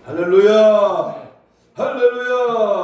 할렐루야, 할렐루야.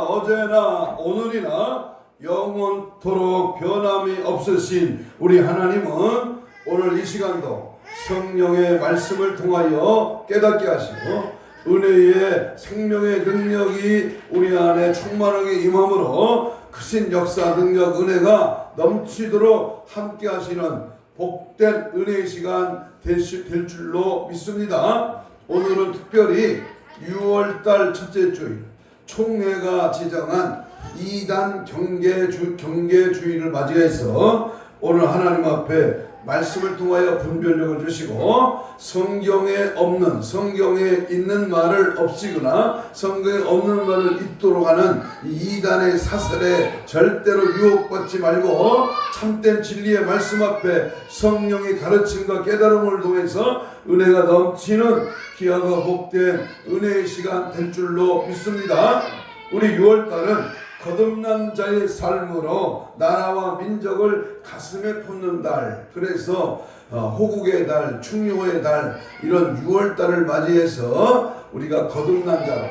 어제나 오늘이나 영원토록 변함이 없으신 우리 하나님은 오늘 이 시간도 성령의 말씀을 통하여 깨닫게 하시고 은혜의 생명의 능력이 우리 안에 충만하게 임함으로 크신 역사 능력 은혜가 넘치도록 함께 하시는 복된 은혜의 시간 될 줄로 믿습니다. 오늘은 특별히 6월달 첫째 주일 총회가 지정한 2단 경계주의를 맞이해서 오늘 하나님 앞에 말씀을 통하여 분별력을 주시고 성경에 없는, 성경에 있는 말을 없이거나 성경에 없는 말을 잇도록 하는 이 2단의 사슬에 절대로 유혹받지 말고 참된 진리의 말씀 앞에 성령의 가르침과 깨달음을 통해서 은혜가 넘치는 귀하고 복된 은혜의 시간 될 줄로 믿습니다. 우리 6월달은 거듭난 자의 삶으로 나라와 민족을 가슴에 품는 달, 그래서 호국의 달, 충효의 달, 이런 6월달을 맞이해서 우리가 거듭난 자로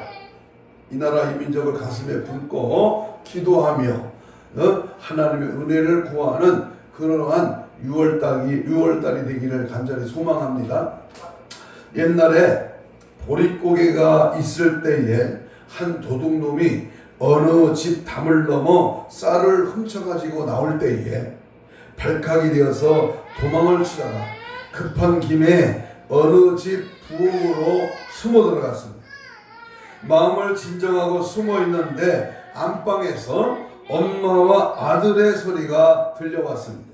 이 나라 이 민족을 가슴에 품고 기도하며 하나님의 은혜를 구하는 그러한 6월달이 되기를 간절히 소망합니다. 옛날에 보릿고개가 있을 때에 한 도둑놈이 어느 집 담을 넘어 쌀을 훔쳐가지고 나올 때에 발칵이 되어서 도망을 치다가 급한 김에 어느 집 부엌으로 숨어 들어갔습니다. 마음을 진정하고 숨어 있는데 안방에서 엄마와 아들의 소리가 들려왔습니다.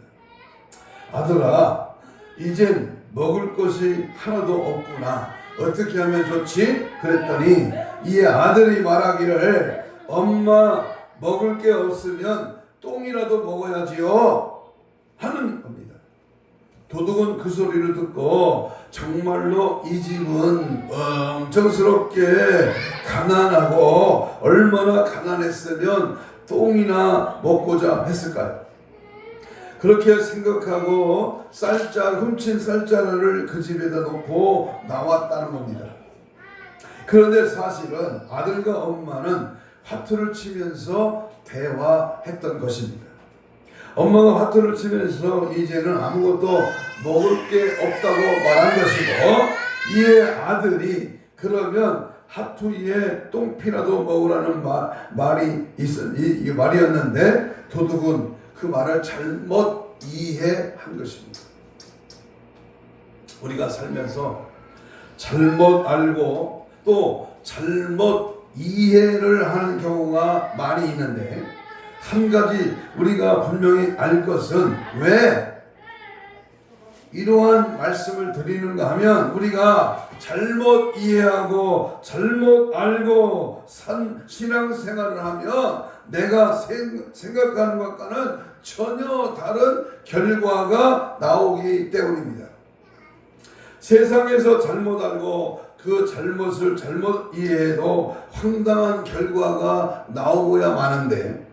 아들아, 이젠 먹을 것이 하나도 없구나. 어떻게 하면 좋지? 그랬더니 이 아들이 말하기를 엄마, 먹을 게 없으면 똥이라도 먹어야지요 하는 겁니다. 도둑은 그 소리를 듣고 정말로 이 집은 엄청스럽게 가난하고 얼마나 가난했으면 똥이나 먹고자 했을까요? 그렇게 생각하고 훔친 쌀자루를 그 집에다 놓고 나왔다는 겁니다. 그런데 사실은 아들과 엄마는 화투를 치면서 대화했던 것입니다. 엄마가 화투를 치면서 이제는 아무것도 먹을 게 없다고 말한 것이고, 이에 아들이 그러면 화투에 똥피라도 먹으라는 말이었는데 도둑은 그 말을 잘못 이해한 것입니다. 우리가 살면서 잘못 알고 또 잘못 이해를 하는 경우가 많이 있는데, 한 가지 우리가 분명히 알 것은 왜 이러한 말씀을 드리는가 하면, 우리가 잘못 이해하고 잘못 알고 신앙생활을 하면 내가 생각하는 것과는 전혀 다른 결과가 나오기 때문입니다. 세상에서 잘못 알고 그 잘못을 잘못 이해해도 황당한 결과가 나오고야 마는데,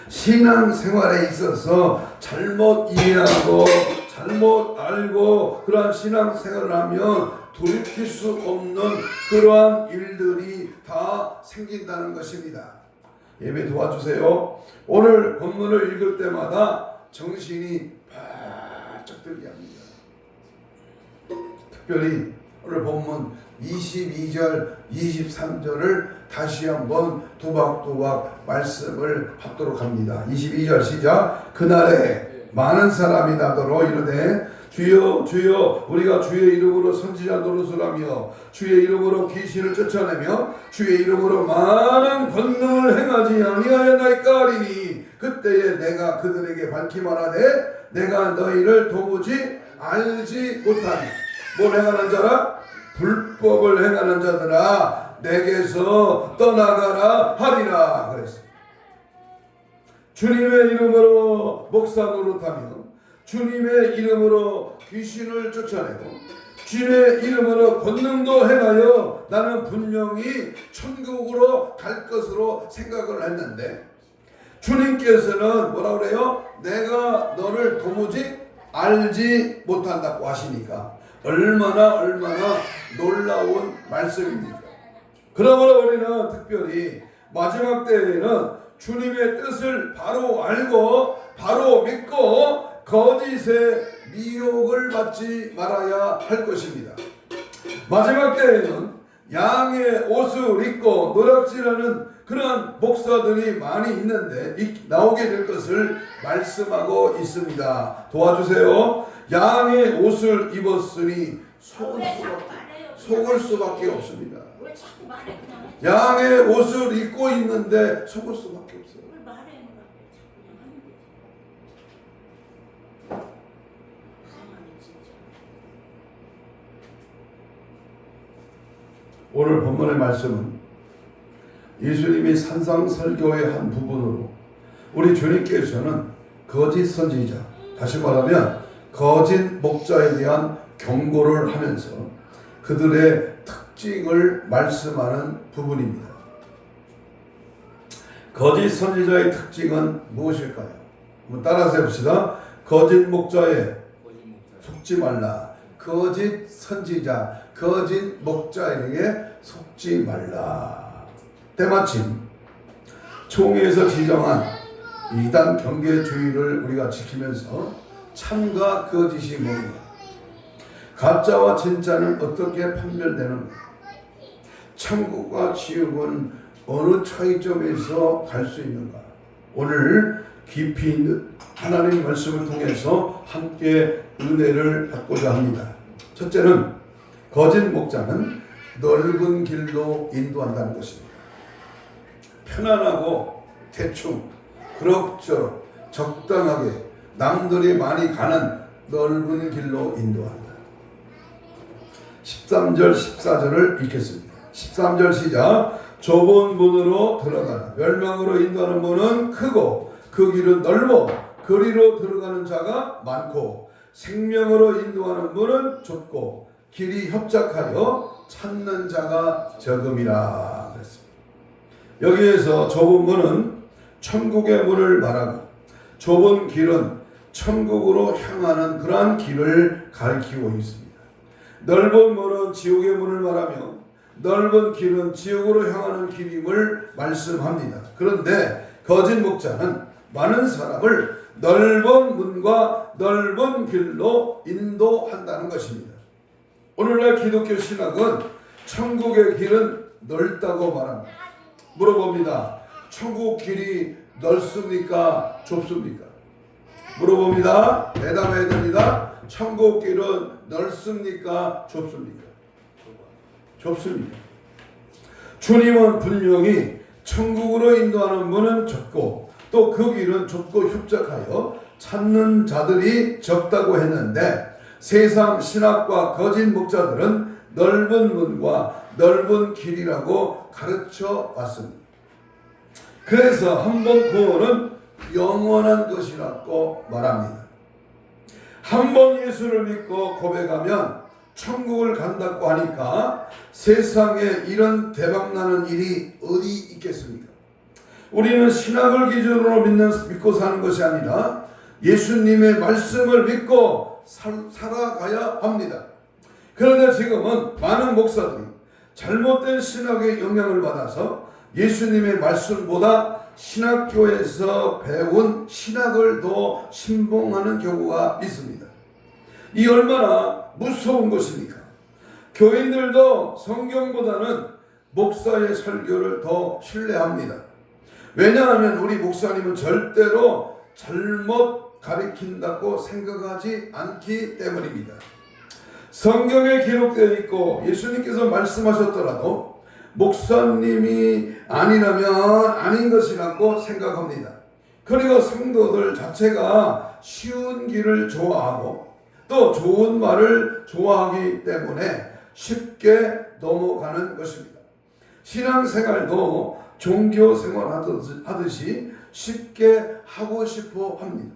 신앙생활에 있어서 잘못 이해하고 잘못 알고 그러한 신앙생활을 하면 돌이킬 수 없는 그러한 일들이 다 생긴다는 것입니다. 예배 도와주세요. 오늘 본문을 읽을 때마다 정신이 바짝 들게 합니다. 특별히 오늘 본문 22절, 23절을 다시 한번 두박두박 말씀을 받도록 합니다. 22절 시작. 그날에 많은 사람이 나더러 이르되 주여 주여 우리가 주의 이름으로 선지자 노릇을 하며 주의 이름으로 귀신을 쫓아내며 주의 이름으로 많은 권능을 행하지 아니하였나이까 하리니 그때에 내가 그들에게 밝히 말하되 내가 너희를 도무지 알지 못하니 뭘 행하는 자라? 불법을 행하는 자들아 내게서 떠나가라 하리라 그랬습니다. 주님의 이름으로 목사 노릇하며 주님의 이름으로 귀신을 쫓아내고 주님의 이름으로 권능도 행하여 나는 분명히 천국으로 갈 것으로 생각을 했는데, 주님께서는 뭐라 그래요? 내가 너를 도무지 알지 못한다고 하시니까 얼마나 놀라운 말씀입니까? 그러므로 우리는 특별히 마지막 때에는 주님의 뜻을 바로 알고 바로 믿고 거짓의 미혹을 받지 말아야 할 것입니다. 마지막 때에는 양의 옷을 입고 노략질하는 그러한 목사들이 많이 있는데 나오게 될 것을 말씀하고 있습니다. 도와주세요. 양의 옷을 입었으니 속을 수밖에 없습니다. 양의 옷을 입고 있는데 속을 수밖에 없어요. 오늘 본문의 말씀은 예수님이 산상설교의 한 부분으로 우리 주님께서는 거짓 선지자, 다시 말하면 거짓 목자에 대한 경고를 하면서 그들의 특징을 말씀하는 부분입니다. 거짓 선지자의 특징은 무엇일까요? 한번 따라서 해봅시다. 거짓 목자에 속지 말라. 거짓 선지자, 거짓 목자에게 속지 말라. 때마침 총회에서 지정한 이단 경계주의를 우리가 지키면서 참과 거짓이 뭔가, 가짜와 진짜는 어떻게 판별되는가, 천국과 지옥은 어느 차이점에서 갈 수 있는가, 오늘 깊이 있는 하나님의 말씀을 통해서 함께 은혜를 받고자 합니다. 첫째는 거짓 목자는 넓은 길로 인도한다는 것입니다. 편안하고 대충 그럭저럭 적당하게 남들이 많이 가는 넓은 길로 인도한다. 13절 14절을 읽겠습니다. 13절 시작. 좁은 문으로 들어가라. 멸망으로 인도하는 문은 크고 그 길은 넓어 그리로 들어가는 자가 많고 생명으로 인도하는 문은 좁고 길이 협착하여 찾는 자가 적음이라 그랬습니다. 여기에서 좁은 문은 천국의 문을 말하고 좁은 길은 천국으로 향하는 그러한 길을 가리키고 있습니다. 넓은 문은 지옥의 문을 말하며 넓은 길은 지옥으로 향하는 길임을 말씀합니다. 그런데 거짓 목자는 많은 사람을 넓은 문과 넓은 길로 인도한다는 것입니다. 오늘날 기독교 신학은 천국의 길은 넓다고 말합니다. 물어봅니다. 천국 길이 넓습니까? 좁습니까? 물어봅니다. 대답해야 됩니다. 천국 길은 넓습니까? 좁습니까? 좁습니다. 주님은 분명히 천국으로 인도하는 문은 좁고 또 그 길은 좁고 협착하여 찾는 자들이 적다고 했는데 세상 신학과 거짓 목자들은 넓은 문과 넓은 길이라고 가르쳐 왔습니다. 그래서 한 번 구원은 영원한 것이라고 말합니다. 한 번 예수를 믿고 고백하면 천국을 간다고 하니까 세상에 이런 대박나는 일이 어디 있겠습니까? 우리는 신학을 기준으로 믿고 사는 것이 아니라 예수님의 말씀을 믿고 살아가야 합니다. 그런데 지금은 많은 목사들이 잘못된 신학의 영향을 받아서 예수님의 말씀보다 신학교에서 배운 신학을 더 신봉하는 경우가 있습니다. 이 얼마나 무서운 것입니까? 교인들도 성경보다는 목사의 설교를 더 신뢰합니다. 왜냐하면 우리 목사님은 절대로 잘못 가리킨다고 생각하지 않기 때문입니다. 성경에 기록되어 있고 예수님께서 말씀하셨더라도 목사님이 아니라면 아닌 것이라고 생각합니다. 그리고 성도들 자체가 쉬운 길을 좋아하고 또 좋은 말을 좋아하기 때문에 쉽게 넘어가는 것입니다. 신앙생활도 종교생활 하듯이 쉽게 하고 싶어 합니다.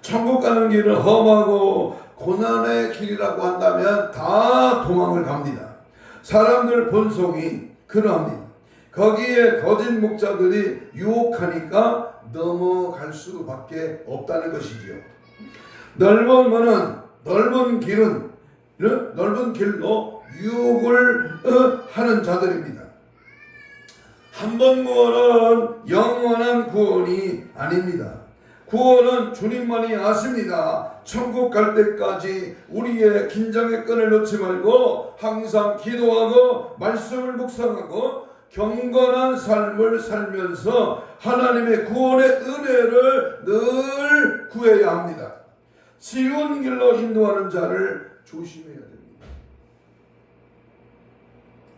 천국 가는 길은 험하고 고난의 길이라고 한다면 다 도망을 갑니다. 사람들 본성이 그러합니다. 거기에 거짓 목자들이 유혹하니까 넘어갈 수밖에 없다는 것이지요. 넓은 문은 넓은 길로 유혹을 하는 자들입니다. 한 번 구원은 영원한 구원이 아닙니다. 구원은 주님만이 아십니다. 천국 갈 때까지 우리의 긴장의 끈을 놓지 말고 항상 기도하고 말씀을 묵상하고 경건한 삶을 살면서 하나님의 구원의 은혜를 늘 구해야 합니다. 쉬운 길로 인도하는 자를 조심해야 됩니다.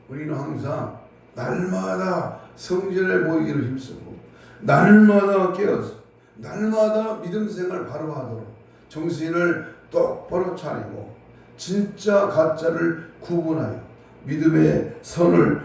우리는 항상 날마다 성전에 모이기를 힘쓰고 날마다 깨어서 날마다 믿음 생활 바로 하도록 정신을 똑바로 차리고 진짜 가짜를 구분하여 믿음의 선을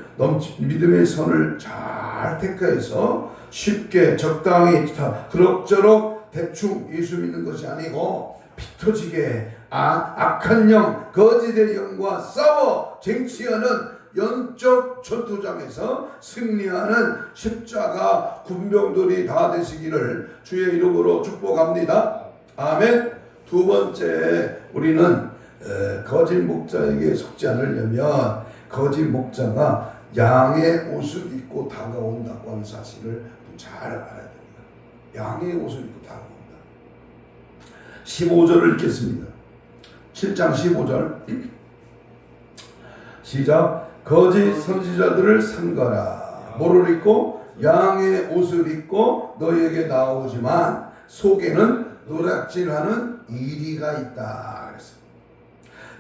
잘 택해서 쉽게 적당히 그럭저럭 대충 예수 믿는 것이 아니고 피 터지게 악한 영 거짓의 영과 싸워 쟁취하는 영적 전투장에서 승리하는 십자가 군병들이 다 되시기를 주의 이름으로 축복합니다. 아멘. 두 번째, 우리는 거짓 목자에게 속지 않으려면 거짓 목자가 양의 옷을 입고 다가온다고 하는 사실을 잘 알아야 됩니다. 양의 옷을 입고 다가온다. 15절을 읽겠습니다. 7장 15절 시작. 거짓 선지자들을 삼가라. 뭐를 입고? 양의 옷을 입고 너에게 나오지만 속에는 노략질하는 이리가 있다. 그랬어요.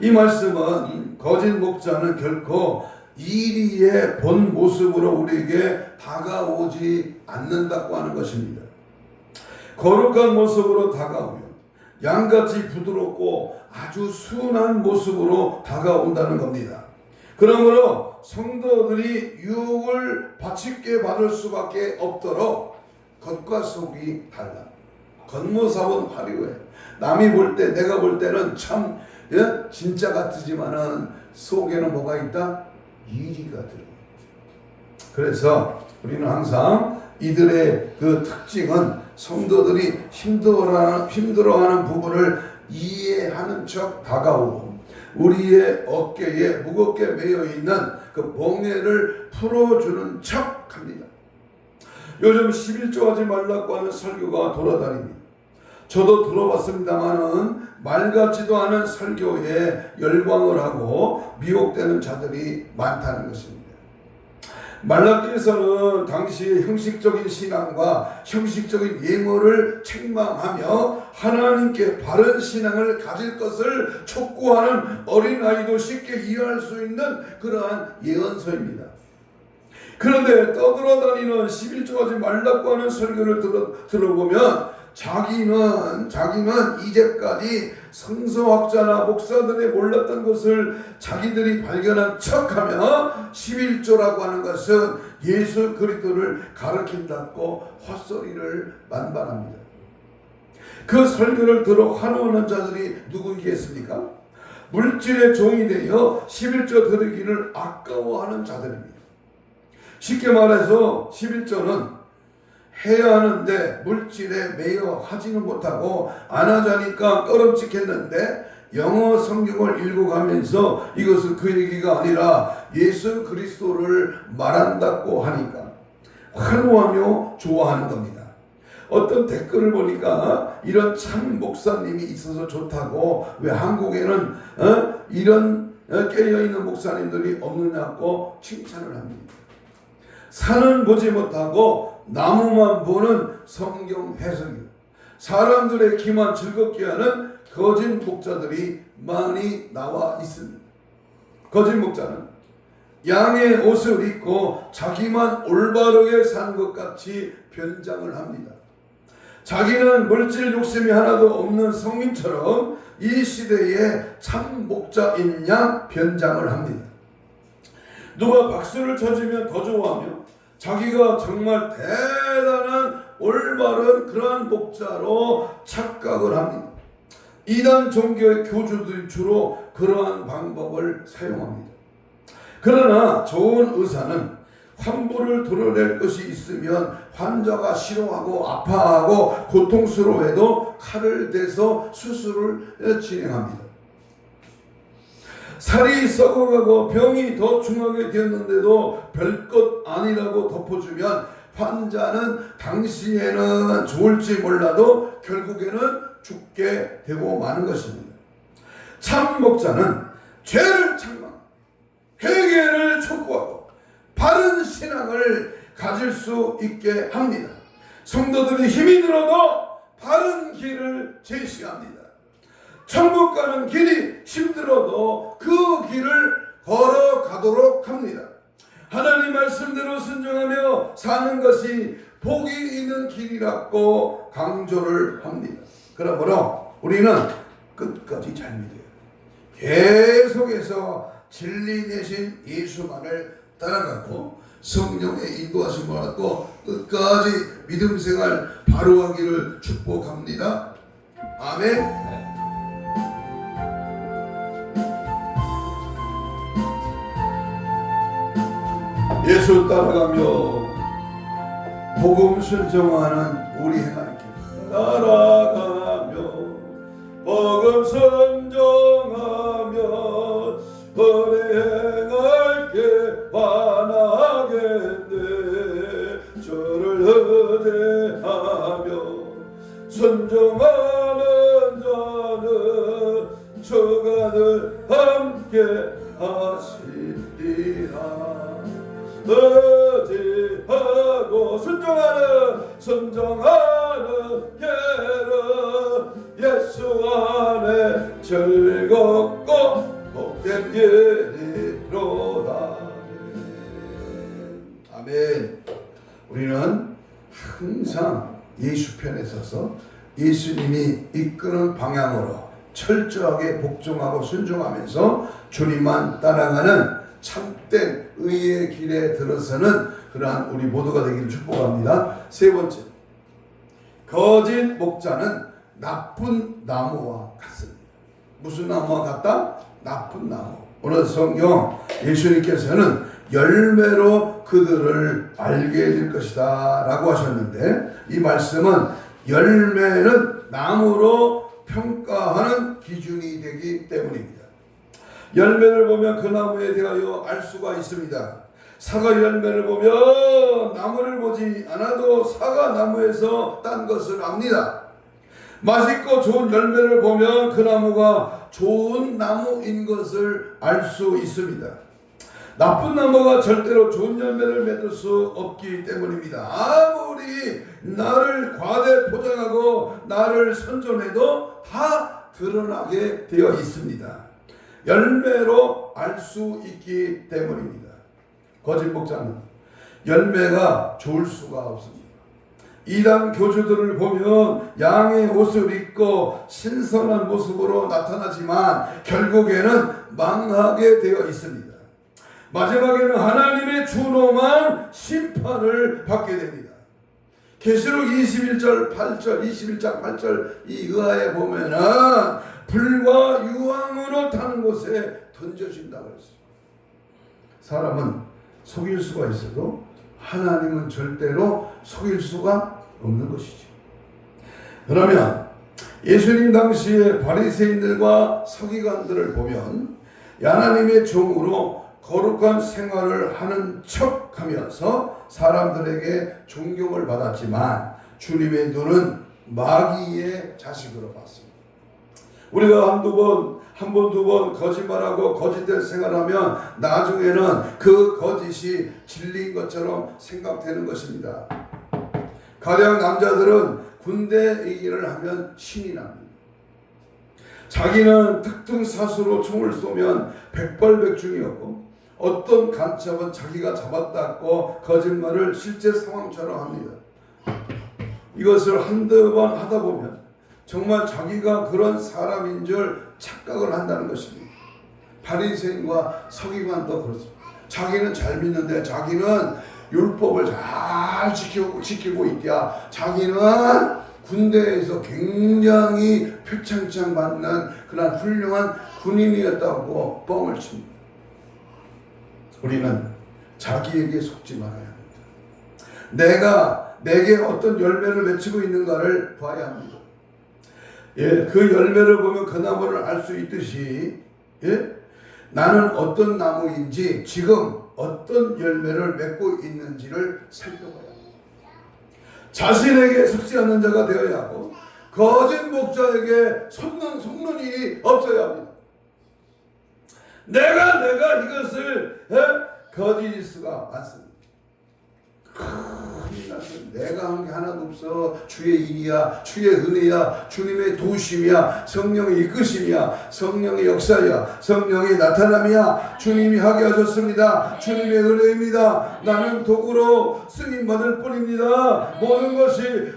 이 말씀은 거짓 목자는 결코 이리의 본 모습으로 우리에게 다가오지 않는다고 하는 것입니다. 거룩한 모습으로 다가오면 양같이 부드럽고 아주 순한 모습으로 다가온다는 겁니다. 그러므로 성도들이 유혹을 바치게 받을 수밖에 없도록 겉과 속이 달라. 겉모습은 화려해. 남이 볼 때, 내가 볼 때는 참 진짜 같지만은 속에는 뭐가 있다? 이리가 들어있다. 그래서 우리는 항상 이들의 그 특징은 성도들이 힘들어하는 부분을 이해하는 척 다가오고 우리의 어깨에 무겁게 매여 있는 그 멍에를 풀어주는 척 합니다. 요즘 11조 하지 말라고 하는 설교가 돌아다닙니다. 저도 들어봤습니다만은 말 같지도 않은 설교에 열광을 하고 미혹되는 자들이 많다는 것입니다. 말라기에서는 당시의 형식적인 신앙과 형식적인 예물을 책망하며 하나님께 바른 신앙을 가질 것을 촉구하는 어린아이도 쉽게 이해할 수 있는 그러한 예언서입니다. 그런데 떠돌아다니는 11조 하지 말라고 하는 설교를 들어보면 자기는 이제까지 성서학자나 목사들이 몰랐던 것을 자기들이 발견한 척하며 11조라고 하는 것은 예수 그리스도를 가르친다고 헛소리를 만발합니다. 그 설교를 들어 환호하는 자들이 누구이겠습니까? 물질의 종이 되어 11조 드리기를 아까워하는 자들입니다. 쉽게 말해서 11조는 해야 하는데 물질에 매여 하지는 못하고 안 하자니까 꺼름칙했는데 영어 성경을 읽어가면서 이것은 그 얘기가 아니라 예수 그리스도를 말한다고 하니까 환호하며 좋아하는 겁니다. 어떤 댓글을 보니까 이런 참 목사님이 있어서 좋다고 왜 한국에는 이런 깨어있는 목사님들이 없느냐고 칭찬을 합니다. 산은 보지 못하고 나무만 보는 성경 해석이요. 사람들의 귀만 즐겁게 하는 거짓 목자들이 많이 나와 있습니다. 거짓 목자는 양의 옷을 입고 자기만 올바르게 사는 것 같이 변장을 합니다. 자기는 물질 욕심이 하나도 없는 성민처럼 이 시대의 참 목자인 양 변장을 합니다. 누가 박수를 쳐주면 더 좋아하며 자기가 정말 대단한 올바른 그러한 목자로 착각을 합니다. 이단 종교의 교주들이 주로 그러한 방법을 사용합니다. 그러나 좋은 의사는 환부를 드러낼 것이 있으면 환자가 싫어하고 아파하고 고통스러워해도 칼을 대서 수술을 진행합니다. 살이 썩어가고 병이 더 중하게 되었는데도 별것 아니라고 덮어주면 환자는 당시에는 좋을지 몰라도 결국에는 죽게 되고 마는 것입니다. 참 목자는 죄를 책망, 회개를 촉구하고 바른 신앙을 가질 수 있게 합니다. 성도들이 힘이 들어도 바른 길을 제시합니다. 천국 가는 길이 힘들어도 그 길을 걸어가도록 합니다. 하나님 말씀대로 순종하며 사는 것이 복이 있는 길이라고 강조를 합니다. 그러므로 우리는 끝까지 잘 믿어요. 계속해서 진리 대신 예수만을 따라가고 성령의 인도하심을 받고 끝까지 믿음 생활 바로 하기를 축복합니다. 아멘. 예수 따라가며 복음 순종하는 우리 행할 길 따라가며 복음 순종하며 우리 행할 길 반하겠네. 주를 의지하며 순종하는 자는 주가 늘 함께 하시리라. 의지하고 순종하는 길은 예수 안에 즐겁고 복된 길이로다. 아멘. 우리는 항상 예수 편에 서서 예수님이 이끄는 방향으로 철저하게 복종하고 순종하면서 주님만 따라가는 참된 의의 길에 들어서는 그러한 우리 모두가 되기를 축복합니다. 세 번째, 거짓 목자는 나쁜 나무와 같습니다. 무슨 나무와 같다? 나쁜 나무. 오늘 성경 예수님께서는 열매로 그들을 알게 될 것이다 라고 하셨는데, 이 말씀은 열매는 나무로 평가하는 기준이 되기 때문입니다. 열매를 보면 그 나무에 대하여 알 수가 있습니다. 사과 열매를 보면 나무를 보지 않아도 사과 나무에서 딴 것을 압니다. 맛있고 좋은 열매를 보면 그 나무가 좋은 나무인 것을 알 수 있습니다. 나쁜 나무가 절대로 좋은 열매를 맺을 수 없기 때문입니다. 아무리 나를 과대 포장하고 나를 선전해도 다 드러나게 되어 있습니다. 열매로 알 수 있기 때문입니다. 거짓 목자는 열매가 좋을 수가 없습니다. 이단 교주들을 보면 양의 옷을 입고 신선한 모습으로 나타나지만 결국에는 망하게 되어 있습니다. 마지막에는 하나님의 준엄한 심판을 받게 됩니다. 계시록 21장 8절 이 의하에 보면은 불과 유황으로 타는 곳에 던져진다고 했어요. 사람은 속일 수가 있어도 하나님은 절대로 속일 수가 없는 것이죠. 그러면 예수님 당시에 바리새인들과 서기관들을 보면 하나님의 종으로 거룩한 생활을 하는 척하면서 사람들에게 존경을 받았지만 주님의 눈은 마귀의 자식으로 봤습니다. 우리가 한 번, 두 번 거짓말하고 거짓된 생활하면 나중에는 그 거짓이 진리인 것처럼 생각되는 것입니다. 가령 남자들은 군대 얘기를 하면 신이 납니다. 자기는 특등사수로 총을 쏘면 백발백중이었고 어떤 간첩은 자기가 잡았다고 거짓말을 실제 상황처럼 합니다. 이것을 한두 번 하다 보면 정말 자기가 그런 사람인 줄 착각을 한다는 것입니다. 바리새인과 서기관도 그렇습니다. 자기는 잘 믿는데 자기는 율법을 잘 지키고 있대야. 자기는 군대에서 굉장히 표창장 받는 그런 훌륭한 군인이었다고 뻥을 칩니다. 우리는 자기에게 속지 말아야 합니다. 내게 어떤 열매를 맺히고 있는가를 봐야 합니다. 그 열매를 보면 그 나무를 알 수 있듯이 나는 어떤 나무인지 지금 어떤 열매를 맺고 있는지를 살펴봐야 합니다. 자신에게 속지 않는 자가 되어야 하고 거짓 목자에게 속는 일이 없어야 합니다. 내가 이것을 거짓일 수가 많습니다. 큰일 났어요. 내가 한 게 하나도 없어. 주의 일이야, 주의 은혜야, 주님의 도우심이야, 성령의 이끄심이야, 성령의 역사야, 성령의 나타남이야. 주님이 하게 하셨습니다. 주님의 은혜입니다. 나는 도구로 쓰임 받을 뿐입니다. 모든 것이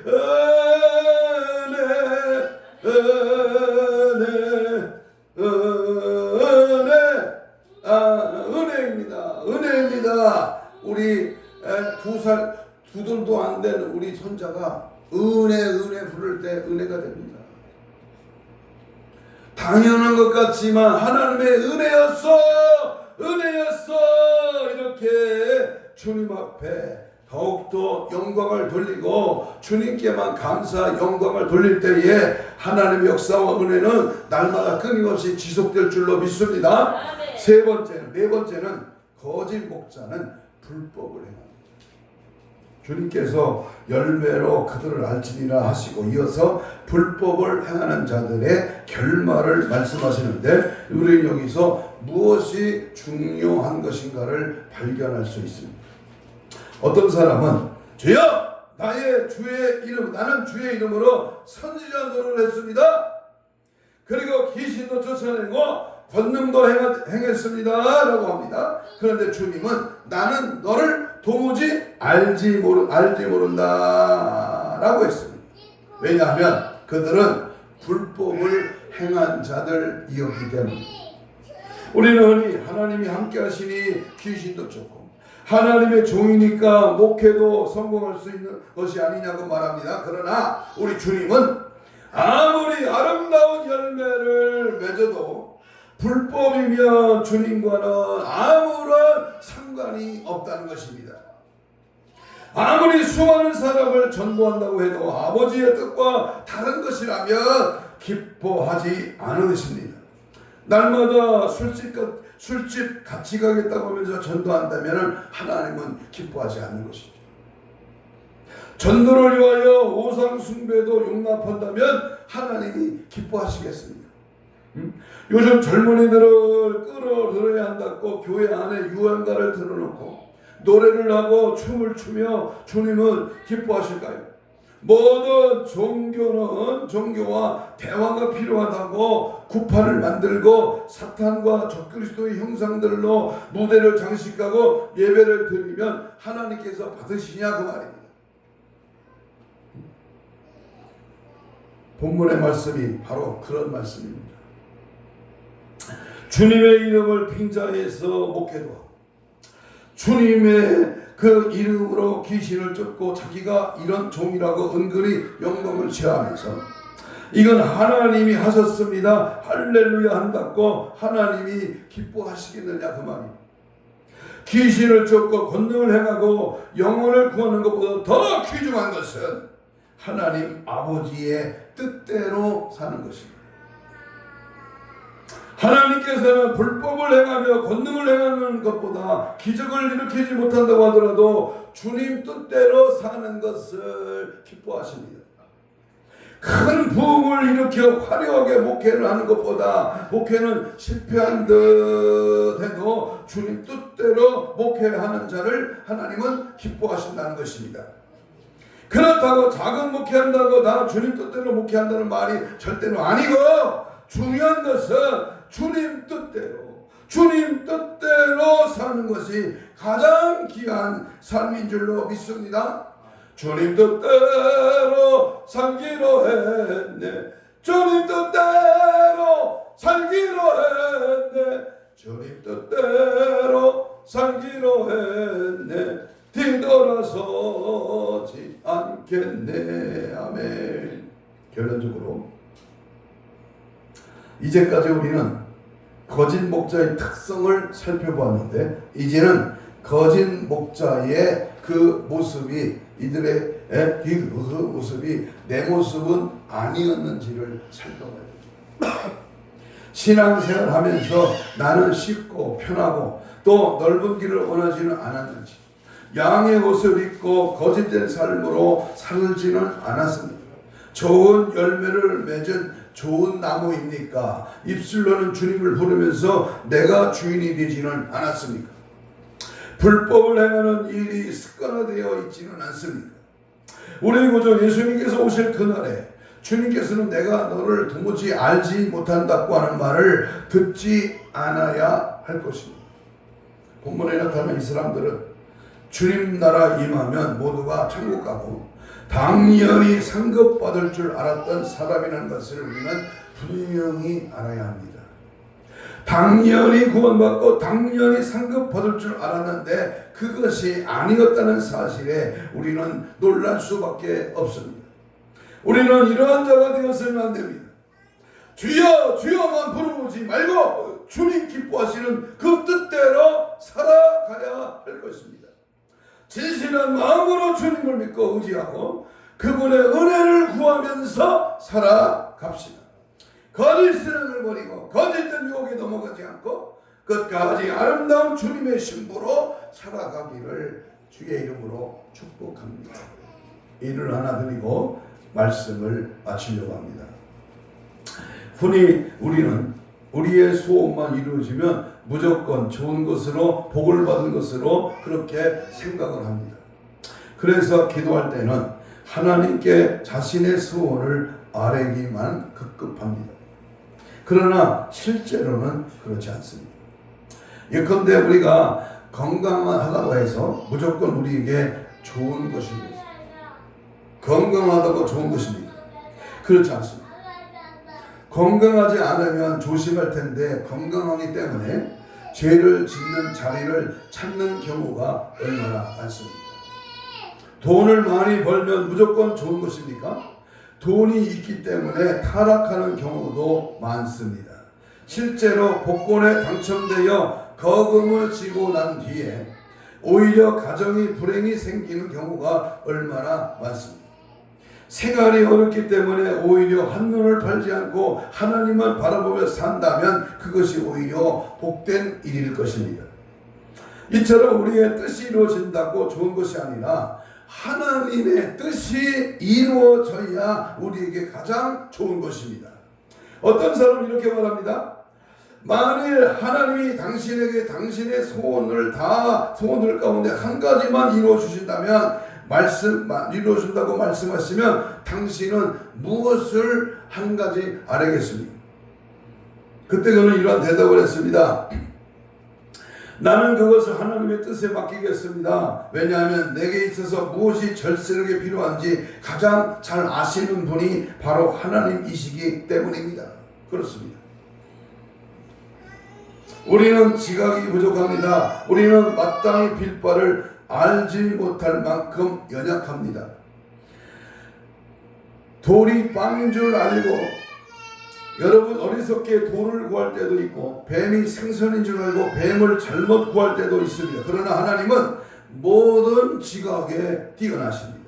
은혜입니다. 우리 2살도 안 된 우리 손자가 은혜 부를 때 은혜가 됩니다. 당연한 것 같지만 하나님의 은혜였어 이렇게 주님 앞에 더욱더 영광을 돌리고 주님께만 감사 영광을 돌릴 때에 하나님의 역사와 은혜는 날마다 끊임없이 지속될 줄로 믿습니다. 네 번째는 거짓 목자는 불법을 행합니다. 주님께서 열매로 그들을 알지니라 하시고 이어서 불법을 행하는 자들의 결말을 말씀하시는데 우리는 여기서 무엇이 중요한 것인가를 발견할 수 있습니다. 어떤 사람은 주여 나는 주의 이름으로 선지자 노릇을 했습니다. 그리고 귀신도 쫓아내고 권능도 행했습니다 라고 합니다. 그런데 주님은 나는 너를 도무지 알지 모른다 라고 했습니다. 왜냐하면 그들은 불법을 행한 자들이었기 때문입니다. 우리는 흔히 하나님이 함께 하시니 귀신도 쫓고 하나님의 종이니까 목회도 성공할 수 있는 것이 아니냐고 말합니다. 그러나 우리 주님은 아무리 아름다운 열매를 맺어도 불법이면 주님과는 아무런 상관이 없다는 것입니다. 아무리 수많은 사람을 전도한다고 해도 아버지의 뜻과 다른 것이라면 기뻐하지 않으십니다. 날마다 술집 같이 가겠다고 하면서 전도한다면 하나님은 기뻐하지 않는 것이죠. 전도를 위하여 우상 숭배도 용납한다면 하나님이 기뻐하시겠습니까? 요즘 젊은이들을 끌어들여야 한다고 교회 안에 유행가를 틀어놓고 노래를 하고 춤을 추며 주님은 기뻐하실까요? 모든 종교와 대화가 필요하다고 구판을 만들고 사탄과 적그리스도의 형상들로 무대를 장식하고 예배를 드리면 하나님께서 받으시냐 그 말입니다. 본문의 말씀이 바로 그런 말씀입니다. 주님의 이름을 빙자해서 목회도 하고 주님의 그 이름으로 귀신을 쫓고 자기가 이런 종이라고 은근히 영광을 취하면서 이건 하나님이 하셨습니다. 할렐루야 한다고 하나님이 기뻐하시겠느냐 그 말입니다. 귀신을 쫓고 권능을 행하고 영혼을 구하는 것보다 더 귀중한 것은 하나님 아버지의 뜻대로 사는 것입니다. 하나님께서는 불법을 행하며 권능을 행하는 것보다 기적을 일으키지 못한다고 하더라도 주님 뜻대로 사는 것을 기뻐하십니다. 큰 부흥을 일으켜 화려하게 목회를 하는 것보다 목회는 실패한 듯 해도 주님 뜻대로 목회하는 자를 하나님은 기뻐하신다는 것입니다. 그렇다고 작은 목회한다고 나 주님 뜻대로 목회한다는 말이 절대로 아니고 중요한 것은 주님 뜻대로 사는 것이 가장 귀한 삶인 줄로 믿습니다. 주님 뜻대로 살기로 했네. 주님 뜻대로 살기로 했네. 주님 뜻대로 살기로 했네. 뒤돌아서지 않겠네. 아멘. 결론적으로 이제까지 우리는 거짓 목자의 특성을 살펴보았는데 이제는 거짓 목자의 그 모습이 이들의 그 모습이 내 모습은 아니었는지를 살펴봐야 됩니다. 신앙생활 하면서 나는 쉽고 편하고 또 넓은 길을 원하지는 않았는지 양의 옷을 입고 거짓된 삶으로 살지는 않았습니다. 좋은 열매를 맺은 좋은 나무입니까? 입술로는 주님을 부르면서 내가 주인이 되지는 않았습니까? 불법을 행하는 일이 습관화되어 있지는 않습니까? 우리 구주 예수님께서 오실 그날에 주님께서는 내가 너를 도무지 알지 못한다고 하는 말을 듣지 않아야 할 것입니다. 본문에 나타난 이 사람들은 주님 나라 임하면 모두가 천국 가고 당연히 상급받을 줄 알았던 사람이라는 것을 우리는 분명히 알아야 합니다. 당연히 구원받고 당연히 상급받을 줄 알았는데 그것이 아니었다는 사실에 우리는 놀랄 수밖에 없습니다. 우리는 이러한 자가 되어서는 안 됩니다. 주여 주여만 부르지 말고 주님 기뻐하시는 그 뜻대로 살아가야 할 것입니다. 진실한 마음으로 주님을 믿고 의지하고 그분의 은혜를 구하면서 살아갑시다. 거짓 신앙을 버리고 거짓된 유혹에 넘어가지 않고 끝까지 아름다운 주님의 신부로 살아가기를 주의 이름으로 축복합니다. 일을 하나 드리고 말씀을 마치려고 합니다. 흔히 우리는 우리의 소원만 이루어지면 무조건 좋은 것으로 복을 받은 것으로 그렇게 생각을 합니다. 그래서 기도할 때는 하나님께 자신의 소원을 아뢰기만 급급합니다. 그러나 실제로는 그렇지 않습니다. 예컨대 우리가 건강하다고 해서 무조건 우리에게 좋은 것입니다. 건강하다고 좋은 것입니다. 그렇지 않습니다. 건강하지 않으면 조심할 텐데 건강하기 때문에 죄를 짓는 자리를 찾는 경우가 얼마나 많습니다. 돈을 많이 벌면 무조건 좋은 것입니까? 돈이 있기 때문에 타락하는 경우도 많습니다. 실제로 복권에 당첨되어 거금을 지고 난 뒤에 오히려 가정이 불행이 생기는 경우가 얼마나 많습니다. 생활이 어렵기 때문에 오히려 한눈을 팔지 않고 하나님만 바라보며 산다면 그것이 오히려 복된 일일 것입니다. 이처럼 우리의 뜻이 이루어진다고 좋은 것이 아니라 하나님의 뜻이 이루어져야 우리에게 가장 좋은 것입니다. 어떤 사람은 이렇게 말합니다. 만일 하나님이 당신에게 당신의 소원을 가운데 한 가지만 이루어 주신다면 이루어준다고 말씀하시면 당신은 무엇을 한 가지 아뢰겠습니까? 그때 저는 이러한 대답을 했습니다. 나는 그것을 하나님의 뜻에 맡기겠습니다. 왜냐하면 내게 있어서 무엇이 절실하게 필요한지 가장 잘 아시는 분이 바로 하나님이시기 때문입니다. 그렇습니다. 우리는 지각이 부족합니다. 우리는 마땅히 빌 바를 알지 못할 만큼 연약합니다. 돌이 빵인 줄 알고 여러분 어리석게 돌을 구할 때도 있고 뱀이 생선인 줄 알고 뱀을 잘못 구할 때도 있습니다. 그러나 하나님은 모든 지각에 뛰어나십니다.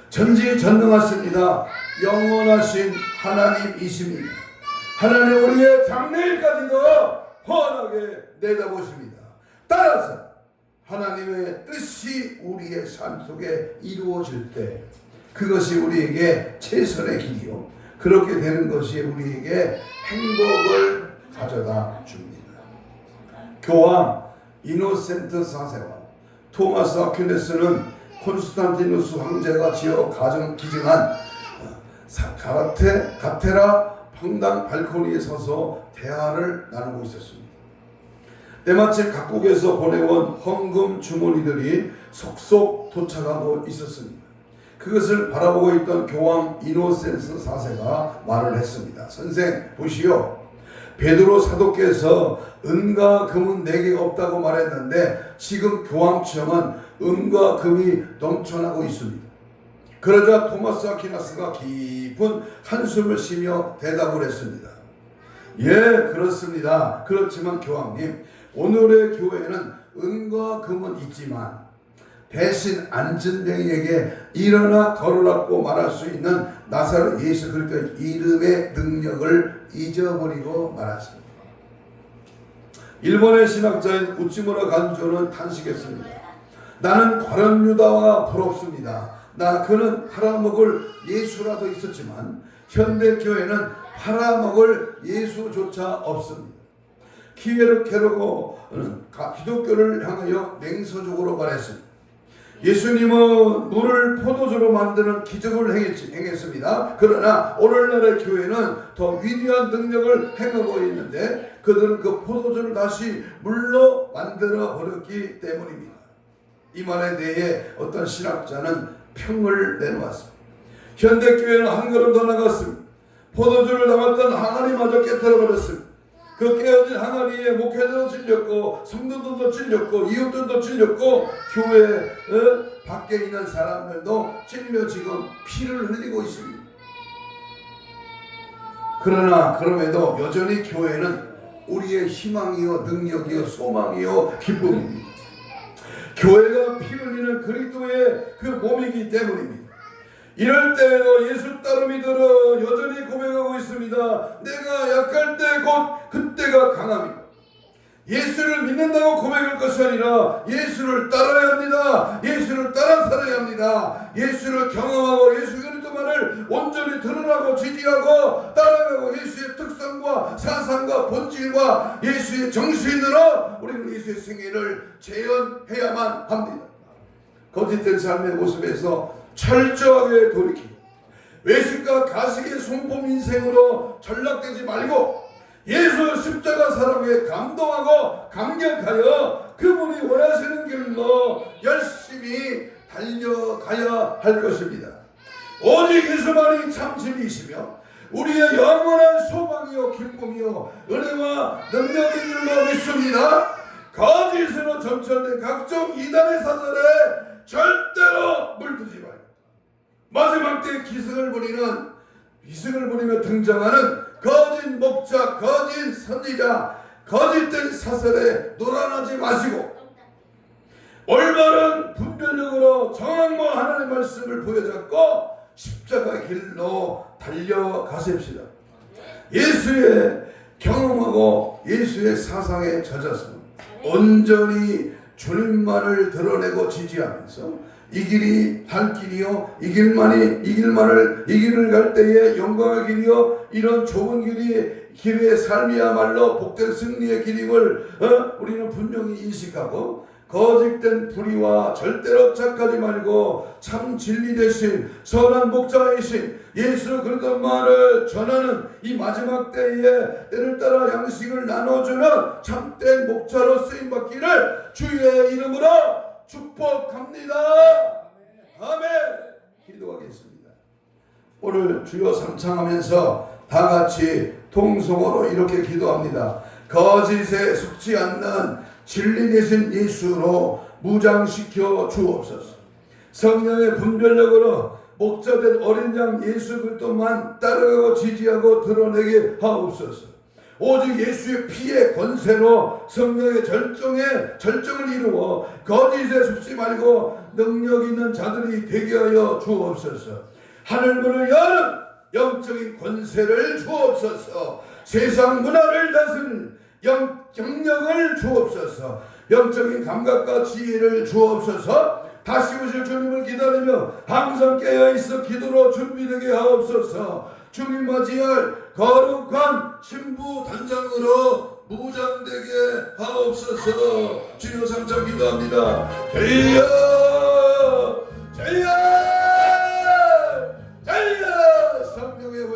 전지전능하십니다. 영원하신 하나님이십니다. 하나님 우리의 장래일까지도 훤하게 내다보십니다. 따라서 하나님의 뜻이 우리의 삶 속에 이루어질 때 그것이 우리에게 최선의 길이요 그렇게 되는 것이 우리에게 행복을 가져다 줍니다. 교황 이노센트 4세와 토마스 아퀴네스는 콘스탄티누스 황제가 지어 기증한 가테라 평당 발코니에 서서 대화를 나누고 있었습니다. 때마침 각국에서 보내온 헌금 주머니들이 속속 도착하고 있었습니다. 그것을 바라보고 있던 교황 이노센스 4세가 말을 했습니다. 선생 보시오. 베드로 사도께서 은과 금은 내게 없다고 말했는데 지금 교황청은 은과 금이 넘쳐나고 있습니다. 그러자 토마스 아퀴나스가 깊은 한숨을 쉬며 대답을 했습니다. 예, 그렇습니다. 그렇지만 교황님, 오늘의 교회는 은과 금은 있지만 대신 안진뱅이에게 일어나 걸으라고 말할 수 있는 나사렛 예수 그리스도 이름의 능력을 잊어버리고 말았습니다. 일본의 신학자인 우치무라 간조는 탄식했습니다. 나는 과연 유다와 부럽습니다. 그는 팔아먹을 예수라도 있었지만 현대 교회는 팔아먹을 예수조차 없습니다. 키에르 케로고는 기독교를 향하여 냉소적으로 말했습니다. 예수님은 물을 포도주로 만드는 기적을 행했습니다. 그러나 오늘날의 교회는 더 위대한 능력을 행하고 있는데 그들은 그 포도주를 다시 물로 만들어 버렸기 때문입니다. 이 말에 대해 어떤 신학자는 평을 내놓았습니다. 현대교회는 한 걸음 더 나갔습니다. 포도주를 담았던 항아리마저 깨뜨려 버렸습니다. 그 깨어진 항아리에 목회자도 찔렸고 성도들도 찔렸고 이웃들도 찔렸고 교회 밖에 있는 사람들도 찔려 지금 피를 흘리고 있습니다. 그러나 그럼에도 여전히 교회는 우리의 희망이요 능력이요 소망이요 기쁨입니다. 교회가 피 흘리는 그리스도의 그 몸이기 때문입니다. 이럴 때에도 예수 따름이들은 여전히 고백하고 있습니다. 내가 약할 때 곧 그때가 강함이다. 예수를 믿는다고 고백할 것이 아니라 예수를 따라야 합니다. 예수를 따라 살아야 합니다. 예수를 경험하고 예수 그리스도만을 온전히 드러나고 지지하고 따라가고 예수의 특성과 사상과 본질과 예수의 정신으로 우리는 예수의 생애를 재현해야만 합니다. 거짓된 삶의 모습에서 철저하게 돌이키고 외식과 가식의 송범 인생으로 전락되지 말고 예수 십자가 사랑에 감동하고 감격하여 그분이 원하시는 길로 열심히 달려가야 할 것입니다. 오직 예수만이 참 진리이시며 우리의 영원한 소망이요 기쁨이요 은혜와 능력인 줄로 믿습니다. 거짓으로 점철된 각종 이단의 사설에 절대로 물들지 말고 마지막 때 기승을 부리며 등장하는 거짓 목자, 거짓 선지자, 거짓된 사설에 놀아나지 마시고 올바른 분별력으로 정확한 하나님의 말씀을 보여잡고 십자가의 길로 달려가십시다. 예수의 경험하고 예수의 사상에 젖어서 온전히 주님만을 드러내고 지지하면서 이 길이 할 길이요 이 길을 갈 때에 영광의 길이요 이런 좁은 길의 삶이야말로 복된 승리의 길임을 우리는 분명히 인식하고 거짓된 불의와 절대로 착하지 말고 참 진리 되신 선한 목자이신 예수 그리스도만을 전하는 이 마지막 때에 때를 따라 양식을 나눠주는 참된 목자로 쓰임받기를 주의 이름으로 축복합니다. 아멘. 기도하겠습니다. 오늘 주여 삼창하면서 다 같이 통성으로 이렇게 기도합니다. 거짓에 속지 않는 진리 되신 예수로 무장시켜 주옵소서. 성령의 분별력으로 목자된 어린 양 예수 그리스도만 따라가고 지지하고 드러내게 하옵소서. 오직 예수의 피의 권세로 성령의 절정을 이루어 거짓에 속지 말고 능력 있는 자들이 되게 하여 주옵소서. 하늘문을 여는 영적인 권세를 주옵소서. 세상 문화를 다스리는 영역을 주옵소서. 영적인 감각과 지혜를 주옵소서. 다시 오실 주님을 기다리며 항상 깨어있어 기도로 준비되게 하옵소서. 주님 맞이할 거룩한 신부 단장으로 무장되게 하옵소서. 주여 삼창 기도합니다. 주여 주여 주여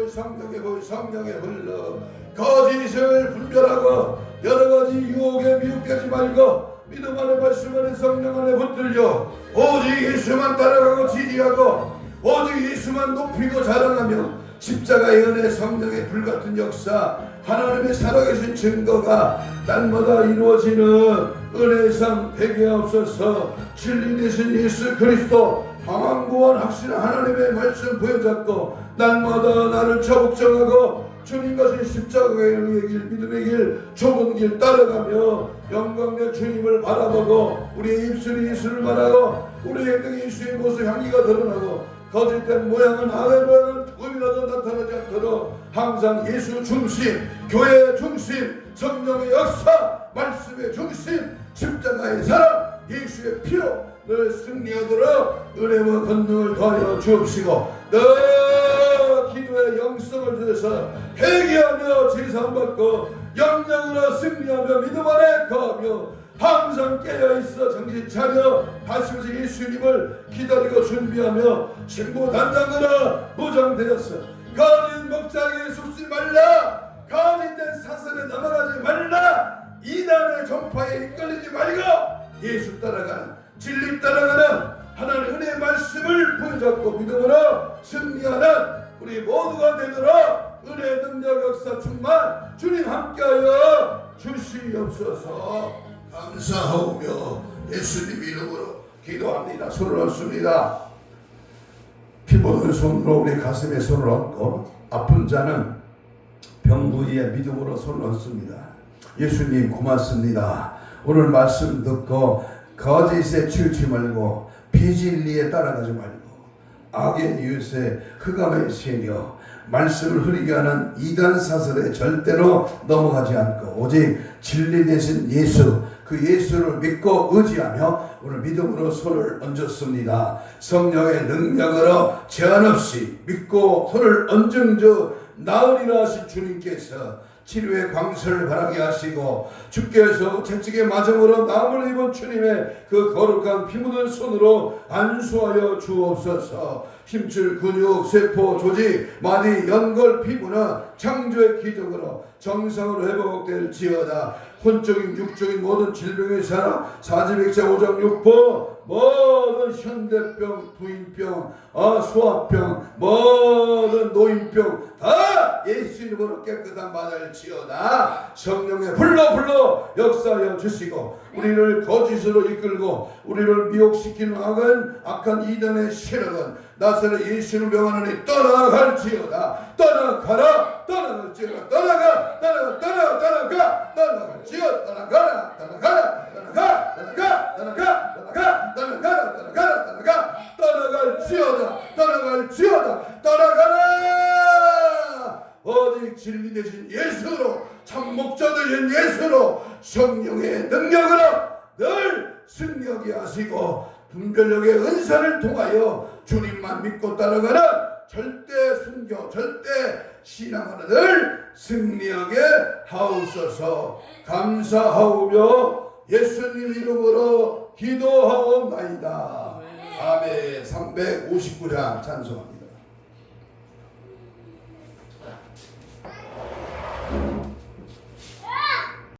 성령의 불 성령의 불로 거짓을 분별하고 여러가지 유혹에 미혹되지 말고 믿음 안에 말씀 안에 성령 안에 붙들려 오직 예수만 따라가고 지지하고 오직 예수만 높이고 자랑하며 십자가의 은혜 성령의 불같은 역사 하나님의 살아계신 증거가 날마다 이루어지는 은혜의 삶 되게 하옵소서. 진리 되신 예수 그리스도 방황구원 확신한 하나님의 말씀 보여잡고 날마다 나를 차복정하고 주님 가신 십자가의 길, 믿음의 길, 좁은 길 따라가며 영광의 주님을 바라보고 우리의 입술이 예수를 말하고 우리의 행동이 예수의 모습 향기가 드러나고 거짓된 모양은 악의 모양은 조금이라도 나타나지 않도록 항상 예수 중심, 교회의 중심, 성령의 역사, 말씀의 중심, 십자가의 사랑, 예수의 피로 늘 승리하도록 은혜와 권능을 더하여 주옵시고 늘 기도의 영성을 주셔서 회개하며 제사받고 영령으로 승리하며 믿음 안에 거하며 항상 깨어있어 정신 차려 다시 오실 예수님을 기다리고 준비하며 신부 단장으로 무장되었어. 거짓 목자에게 속지 말라. 거짓된 사슬에 넘어가지 말라. 이단의 종파에 이끌리지 말고 예수 따라가는 진리 따라가는 하나님의 은혜의 말씀을 붙잡고 믿음으로 승리하는 우리 모두가 되도록 은혜의 능력 역사 충만 주님 함께하여 주시옵소서. 감사하오며 예수님 이름으로 기도합니다. 손을 얹습니다. 피 묻은 손으로 우리 가슴에 손을 얹고 아픈 자는 병 부위에 믿음으로 손을 얹습니다. 예수님 고맙습니다. 오늘 말씀 듣고 거짓에 치우치 말고 비진리에 따라가지 말고 악의 이웃에 흑암의 세력 말씀을 흐리게 하는 이단 사슬에 절대로 넘어가지 않고 오직 진리 되신 예수 그 예수를 믿고 의지하며 오늘 믿음으로 손을 얹었습니다. 성령의 능력으로 제한 없이 믿고 손을 얹은 저 나으리라 하신 주님께서 치료의 광설을 바라게 하시고 주께서 채찍의 마정으로 나음을 입은 주님의 그 거룩한 피 묻은 손으로 안수하여 주옵소서. 힘줄 근육, 세포, 조직, 마디, 연골, 피부는 창조의 기적으로 정상으로 회복될지어다. 혼적인 육적인 모든 질병의 사람 사지백자 오장육부 모든 현대병, 부인병, 소아병, 모든 노인병 다 예수 이름으로 깨끗한 받을지어다. 성령의 불러 역사하여 주시고 우리를 거짓으로 이끌고 우리를 미혹시키는 악한 이단의 세력은 나사렛 예수를 명하노니 떠나갈지어다. 떠나가라 떠나갈지어다. 떠나갈지어다. 떠나갈지어다. 오직 진리 되신 예수로 참 목자 되신 예수로 성령의 능력으로 늘 승리하게 하시고 분별력의 은사를 통하여 주님만 믿고 따라가는 절대 순교 절대 신앙하는 늘 승리하게 하옵소서. 감사하오며 예수님 이름으로 기도하옵나이다. 아멘. 359장 찬송합니다.